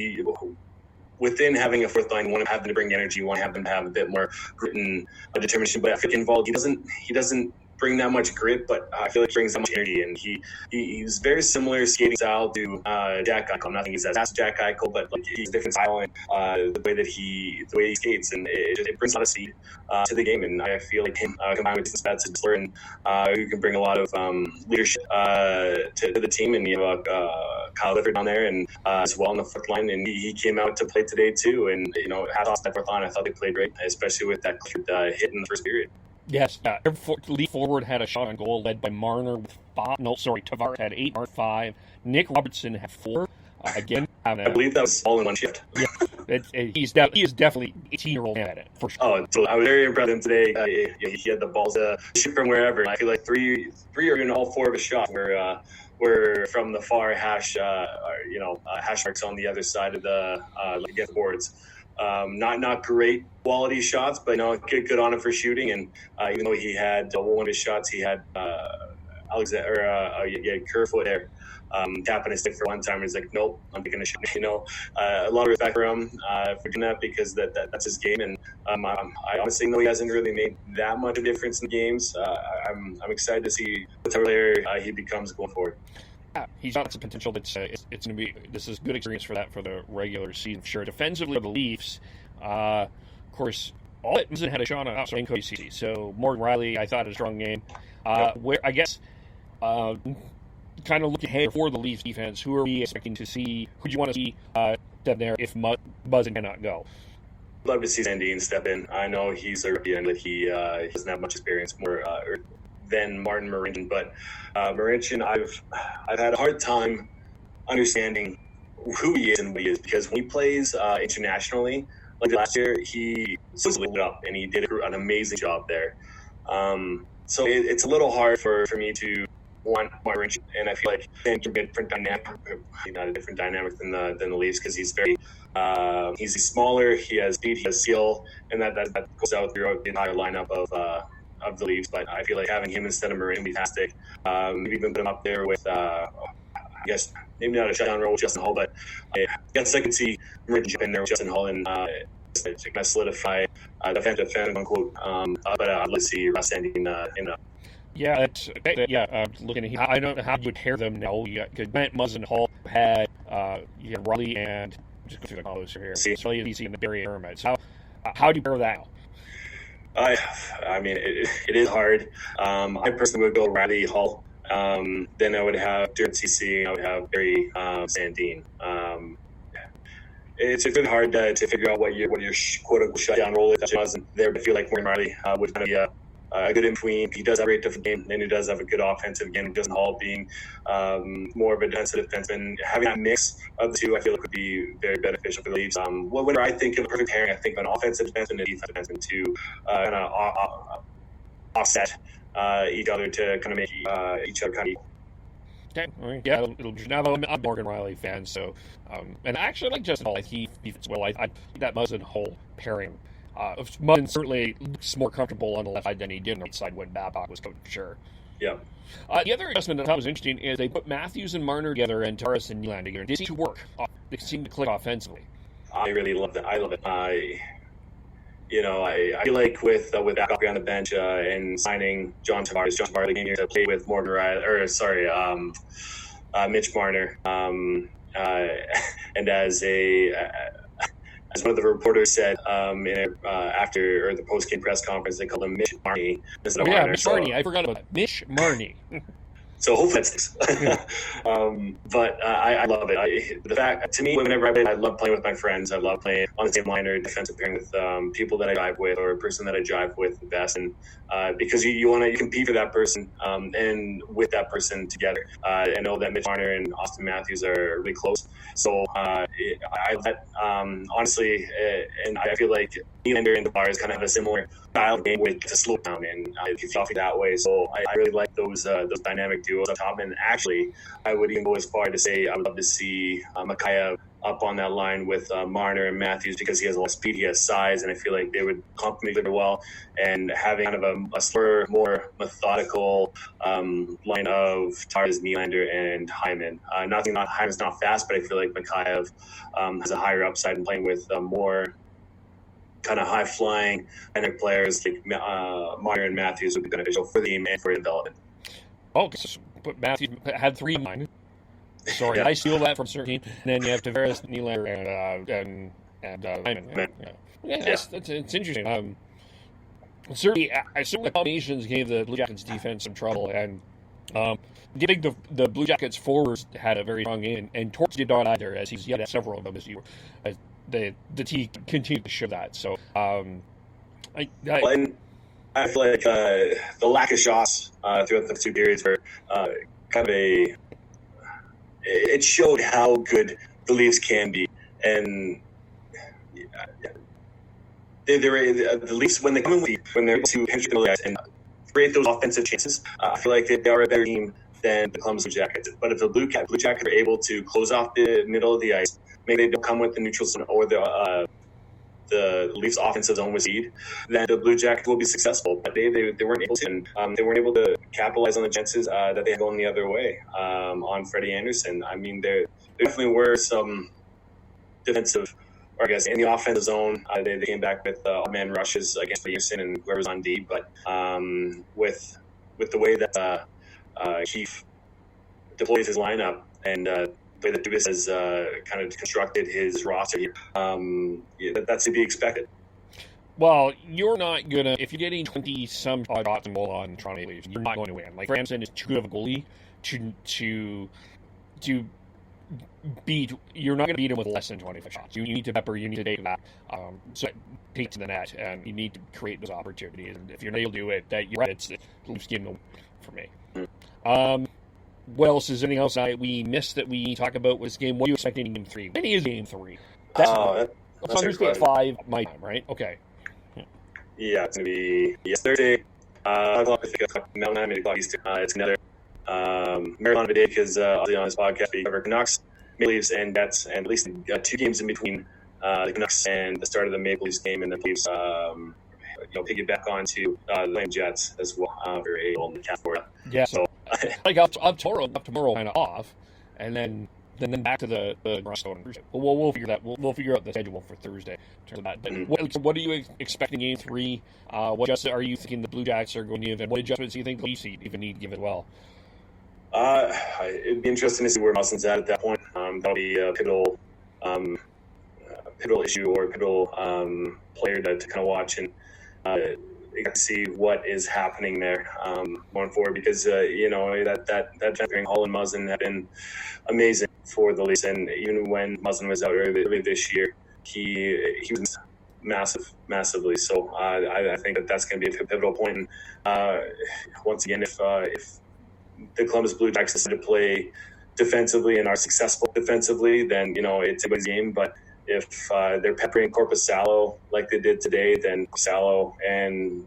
within having a fourth line, you want to have them to bring energy, you want to have them to have a bit more grit and determination. But I feel like involved, he doesn't bring that much grit, but I feel like he brings that much energy, and he's very similar skating style to Jack Eichel. Nothing he's as fast as Jack Eichel, but like he's a different style, and the way he skates, and it brings a lot of speed to the game. And I feel like him combined with Spats and who can bring a lot of leadership to the team. And you have Kyle Lifford down there, and as well on the fourth line, and he came out to play today too. And hats off to that fourth line. I thought they played great, especially with that hit in the first period. Yes, lead forward had a shot on goal led by Marner with 5. No, sorry, Tavares had 8, Marner 5. Nick Robertson had 4. Again, I believe that was all in one shift. Yeah, he is definitely 18-year-old at it for sure. Oh, so I was very impressed with him today. He had the balls to shoot from wherever. And I feel like three or even all 4 of his shots were from the far hash marks on the other side of the against boards. Not great quality shots, but good on him for shooting. And even though he had one of his shots, he had Kerfoot there tapping his stick for one time. He's like, nope, I'm taking a shot. A lot of respect for him for doing that, because that's his game. And I honestly know he hasn't really made that much of a difference in games. I'm excited to see what type of player he becomes going forward. Yeah, he's got some potential. It's going to be. This is good experience for the regular season, for sure. Defensively, the Leafs, of course, all it had a shot on outside CC. So Morgan Riley, I thought, had a strong game. Where I guess, kind of looking ahead for the Leafs defense, who are we expecting to see? Who do you want to see step there if Muzzin cannot go? Love to see Sandin step in. I know he's a rookie and that he doesn't have much experience than Martin Marincin, but Marincin, I've had a hard time understanding who he is and what he is, because when he plays internationally, like last year, he lit up and he did an amazing job there. So it's a little hard for me to want Marincin, and I feel like he can be a different dynamic, not a different dynamic than the Leafs, because he's very he's smaller, he has speed, he has skill, and that goes out throughout the entire lineup of the Leafs. But I feel like having him instead of Marincin would be fantastic. Maybe even put him up there with, I guess, maybe not a shutdown role with Justin Hall, but I guess I could see Marincin jump in there with Justin Hall and to kind of solidify defensive fan, unquote. But I'd like to see Russ Sandin in a. Yeah, looking at here, I don't know how you would pair them now. Because Bennett, Muzzin, Hall had Riley and just go through the colors here. It's really easy in the Barry Hermits. How do you pair that out? I mean, it is hard. I personally would go Riley, Hall. Then I would have Durant CC. I would have Barry Sandin. It's really hard to figure out what your quote unquote shutdown role is. I wasn't there, but I feel like Morgan Riley would kind of be a good in between. He does have a great defensive game, and he does have a good offensive game. Justin Hall being more of a defensive defenseman. Having that mix of the two, I feel like would be very beneficial for the Leafs. Whenever I think of a perfect pairing, I think of an offensive defenseman and a defensive defenseman to kind of offset each other to kind of make each other kind of equal. Okay, yeah, now I'm a Morgan Riley fan, so and I actually like Justin Hall. He fits well. I that Muzzin Hall pairing. Muzzin certainly looks more comfortable on the left side than he did on the right side when Babcock was coaching, for sure. Yeah. The other adjustment that I thought was interesting is they put Matthews and Marner together and Tavares and Nylander together. They seem to work. They seem to click offensively. I really love that. I love it. I feel like with Babcock on the bench and signing John Tavares came here to play with Morgan Riley, Mitch Marner, and as one of the reporters said after the post-game press conference, they called him Mitch Marnie. Marner. Mitch Marnie. I forgot about that. Mitch Marnie. So hopefully that sticks. But I love it. The fact, to me, whenever I play, I love playing with my friends. I love playing on the same line or defensive pairing with people that I jive with or a person that I jive with the best. And because you want to compete for that person and with that person together. I know that Mitch Marner and Austin Matthews are really close. So honestly, and I feel like Nylander and the Bars kind of have a similar style of game with to slow down and it's off that way. So I really like those dynamic duos up top. And actually, I would even go as far to say I would love to see Mikheyev up on that line with Marner and Matthews because he has a lot of speed, he has size, and I feel like they would complement very well. And having kind of a slower, more methodical line of Tars, Nylander, and Hyman. Hyman's not fast, but I feel like Mikheyev has a higher upside in playing with more kind of high-flying dynamic players like Marner and Matthews would be beneficial for the team and for development. Oh, but Matthews had 3 in mind. Sorry, I steal that from Sergey. And then you have Tavares, Nylander, and Hyman. It's interesting. Certainly the combinations gave the Blue Jackets defense some trouble, and getting the Blue Jackets forwards had a very strong game, and Torts did not either, as he's had several of them this year. The team continued to show that. So, and I feel like the lack of shots throughout the 2 periods were kind of it showed how good the Leafs can be. And the Leafs, when they come in with when they're able to penetrate the ice and create those offensive chances, I feel like they are a better team than the Columbus Blue Jackets. But if the Blue Jackets are able to close off the middle of the ice, maybe they don't come with the neutral zone or the Leafs offensive zone with speed, then the Blue Jackets will be successful. But they weren't able to, and they weren't able to capitalize on the chances that they had going the other way on Freddie Anderson. I mean, there definitely were some defensive, or I guess in the offensive zone, they came back with man rushes against Anderson and whoever's on D. But with the way that Keefe deploys his lineup and the way that Dubas has kind of constructed his roster here, that's to be expected. Well, you're not going to, if you're getting 20-some odd shots and goal on Toronto Leafs, you're not going to win. Like, Ramsden is too good of a goalie to beat, you're not going to beat him with less than 25 shots. You need to pepper, you need to take that, so it takes to the net, and you need to create those opportunities. And if you're not able to do it, you're right, it's the Leafs getting the for me. What else is anything else we missed that we talk about was game? What are you expecting in game 3? When is game 3? That's Thursday at 5 my time, right? Okay. Yeah, it's going to be Thursday. 5 o'clock, I think, Mountain Time, 8 o'clock Eastern. It's another marathon of a day because obviously on this podcast we cover Canucks, Maple Leafs, and Jets, and at least 2 games in between the Canucks and the start of the Maple Leafs game, and the Leafs piggyback onto the Winnipeg Jets as well for a little cap for it. Yeah. So like up tomorrow kind of off, and then back to the rest on Thursday. We'll figure that. We'll figure out the schedule for Thursday in terms of that. What are you expecting in game 3? What adjustments are you thinking the Blue Jackets are going to give, and what adjustments do you think the Leafs even need to give it well? It'd be interesting to see where Muslin's at that point. That'll be a pivotal issue or pivotal player to kind of watch and see what is happening there going forward, because that during Hall and Muzzin have been amazing for the Leafs, and even when Muzzin was out early this year, he was massively. So I think that's going to be a pivotal point. And once again, if the Columbus Blue Jackets decide to play defensively and are successful defensively, then it's a game. But if they're peppering Korpisalo like they did today, then Korpisalo and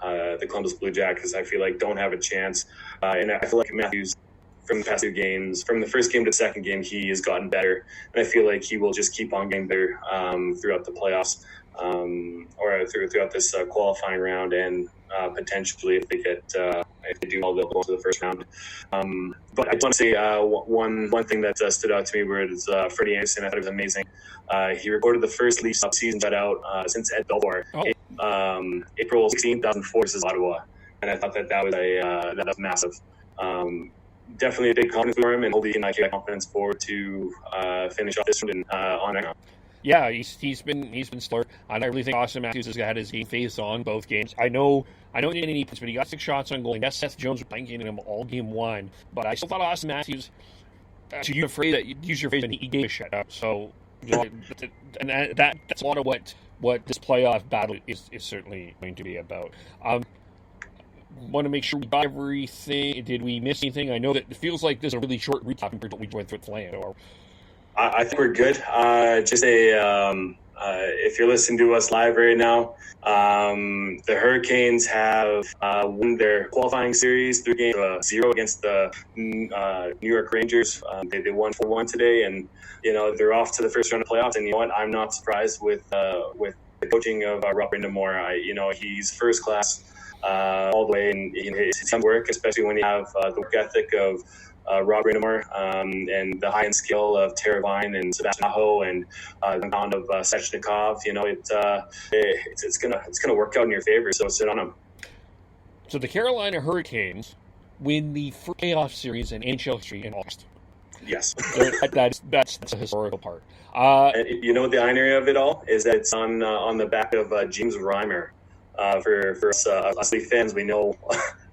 the Columbus Blue Jackets, I feel like, don't have a chance. And I feel like Matthews, from the past 2 games, from the first game to the second game, he has gotten better. And I feel like he will just keep on getting better throughout the playoffs or throughout this qualifying round, and potentially if they do all the go to the first round. But I just want to say one thing that stood out to me was Freddie Anderson. I thought it was amazing. He recorded the first Leafs season shutout since Ed Belfour, April 16, 2004 versus Ottawa, and I thought that was massive. Definitely a big confidence for him, and hopefully he can carry that confidence forward to finish off this round and on that round. Yeah, he's been stellar. I really think Austin Matthews has had his game face on both games. I know he didn't any points, but he got 6 shots on goal. And yes, Seth Jones was banking him all game 1, but I still thought Austin Matthews, to use your phrase, he gave a shit up. So, and that's a lot of what this playoff battle is certainly going to be about. Want to make sure we got everything. Did we miss anything? I know that it feels like this is a really short recap compared to what we went through at Flan. I think we're good. Just if you're listening to us live right now, the Hurricanes have won their qualifying series 3-0 against the New York Rangers. They won 4-1 today, and they're off to the first round of playoffs. And you know what? I'm not surprised with the coaching of Rob Brind'Amour. He's first class all the way, and his work, especially when you have the work ethic of Rob Brind'Amour and the high-end skill of Teravainen and Sebastian Aho and the amount of Svechnikov. It's gonna work out in your favor. So sit on him. So the Carolina Hurricanes win the first playoff series in NHL history in August. Yes, that's a historical part. And the irony of it all is that it's on the back of James Reimer. For us Leaf fans, we know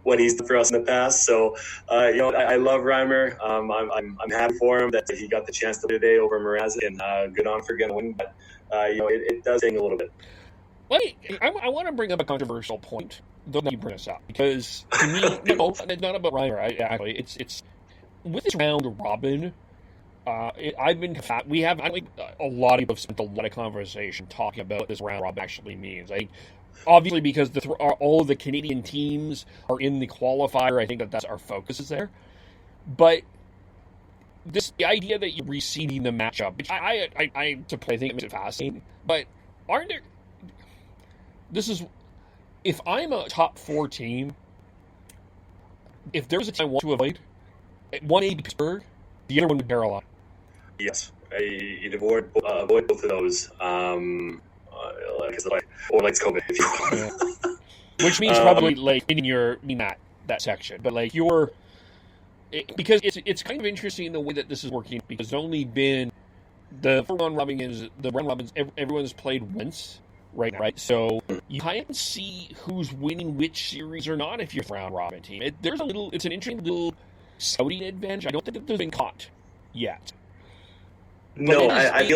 what he's done for us in the past. So, I love Reimer. I'm happy for him that he got the chance to play today over Mrazek, and good on for getting a win. But it does sting a little bit. I want to bring up a controversial point, though you bring us up, because to me, it's not about Reimer. Actually, it's with this round robin. We have a lot of people have spent a lot of conversation talking about what this round robin actually means. Obviously, because all of the Canadian teams are in the qualifier, I think that's our focus is there. But the idea that you're reseeding the matchup, which I think it's fascinating. But aren't there? If I'm a top 4 team, if there's a team I want to avoid, one would be Pittsburgh, the other one would be Carolina. Yes, you'd avoid both of those. Or like COVID, if you will. Yeah. Which means probably in that section, but because it's kind of interesting the way that this is working, because it's only been the round robins everyone's played once, right? So you kind of see who's winning which series or not if you're a round robin team. It's an interesting little scouting advantage. I don't think it's been caught yet. No, I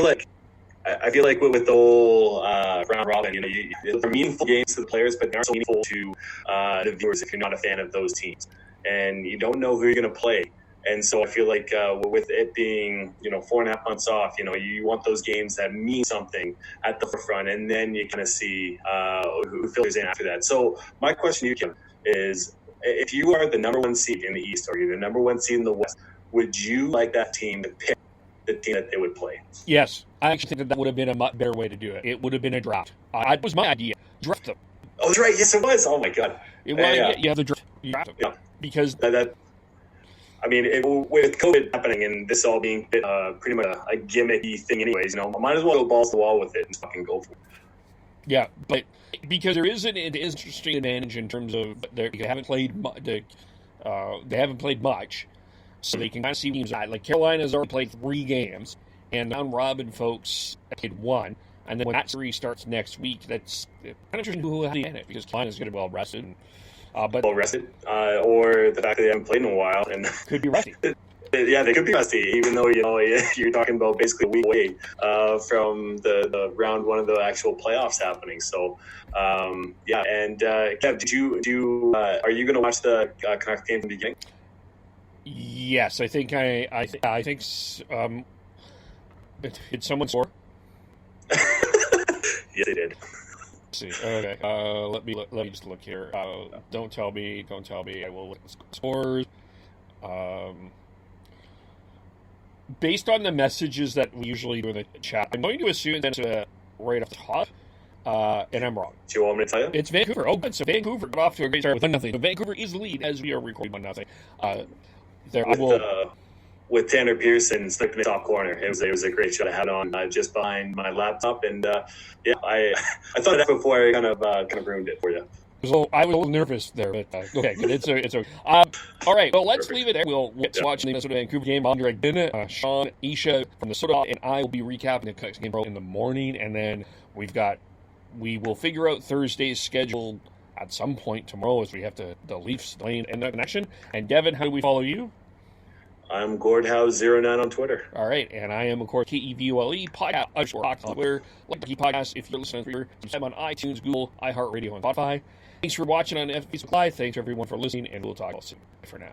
feel like with the whole round robin, they're meaningful games to the players, but they're not so meaningful to the viewers if you're not a fan of those teams, and you don't know who you're going to play. And so I feel like with it being 4.5 months off, you want those games that mean something at the forefront, and then you kind of see who filters in after that. So my question to you, Kim, is if you are the number 1 seed in the East or you're the number 1 seed in the West, would you like that team to pick the team that they would play? Yes, I actually think that would have been a much better way to do it. It would have been a draft. It was my idea. Draft them. Oh, that's right. Yes, it was. Oh my God. You have the draft. You draft them. Yeah. Because with COVID happening and this all being pretty much a gimmicky thing, anyways, might as well go balls to the wall with it and fucking go for it. Yeah, but because there is an interesting advantage in terms of they haven't played much. So they can kind of see teams at. Like Carolina's already played 3 games, and round robin folks played 1. And then when that series starts next week, that's kind of interesting who will have the advantage, because Carolina's going to be well rested. Or the fact that they haven't played in a while and could be rusty. Yeah, they could be rusty, even though you're talking about basically a week away from the round 1 of the actual playoffs happening. So and Kev, are you going to watch the Canucks game from the beginning? Yes, I think did someone score? Yes, they did. Let's see. Okay. Let me just look here. Don't tell me. I will look at the scores. Based on the messages that we usually do in the chat, I'm going to assume that it's right off the top. And I'm wrong. Do you want me to tell you? It's Vancouver. Oh, good. So Vancouver got off to a great start with 1-0. So Vancouver is the lead as we are recording 1-0. With Tanner Pearson slipping in the top corner, it was a great shot I had on just behind my laptop, and I thought of that before I kind of ruined it for you. So I was a little nervous there, but okay, good. It's okay. All right, well, let's leave it there. We'll watch the Minnesota Vancouver game. I'm Greg Bennett, Sean, Isha from the Soda, and I will be recapping the Canucks game in the morning, and then we will figure out Thursday's schedule at some point tomorrow as we have the Leafs lane and the connection. And Devin, how do we follow you? I'm Gordhouse09 on Twitter. All right, and I am, of course, KEVULE, podcast on Twitter. Like the podcast if you're listening here. Subscribe on iTunes, Google, iHeartRadio, and Spotify. Thanks for watching on Facebook Live. Thanks, everyone, for listening, and we'll talk soon. Bye for now.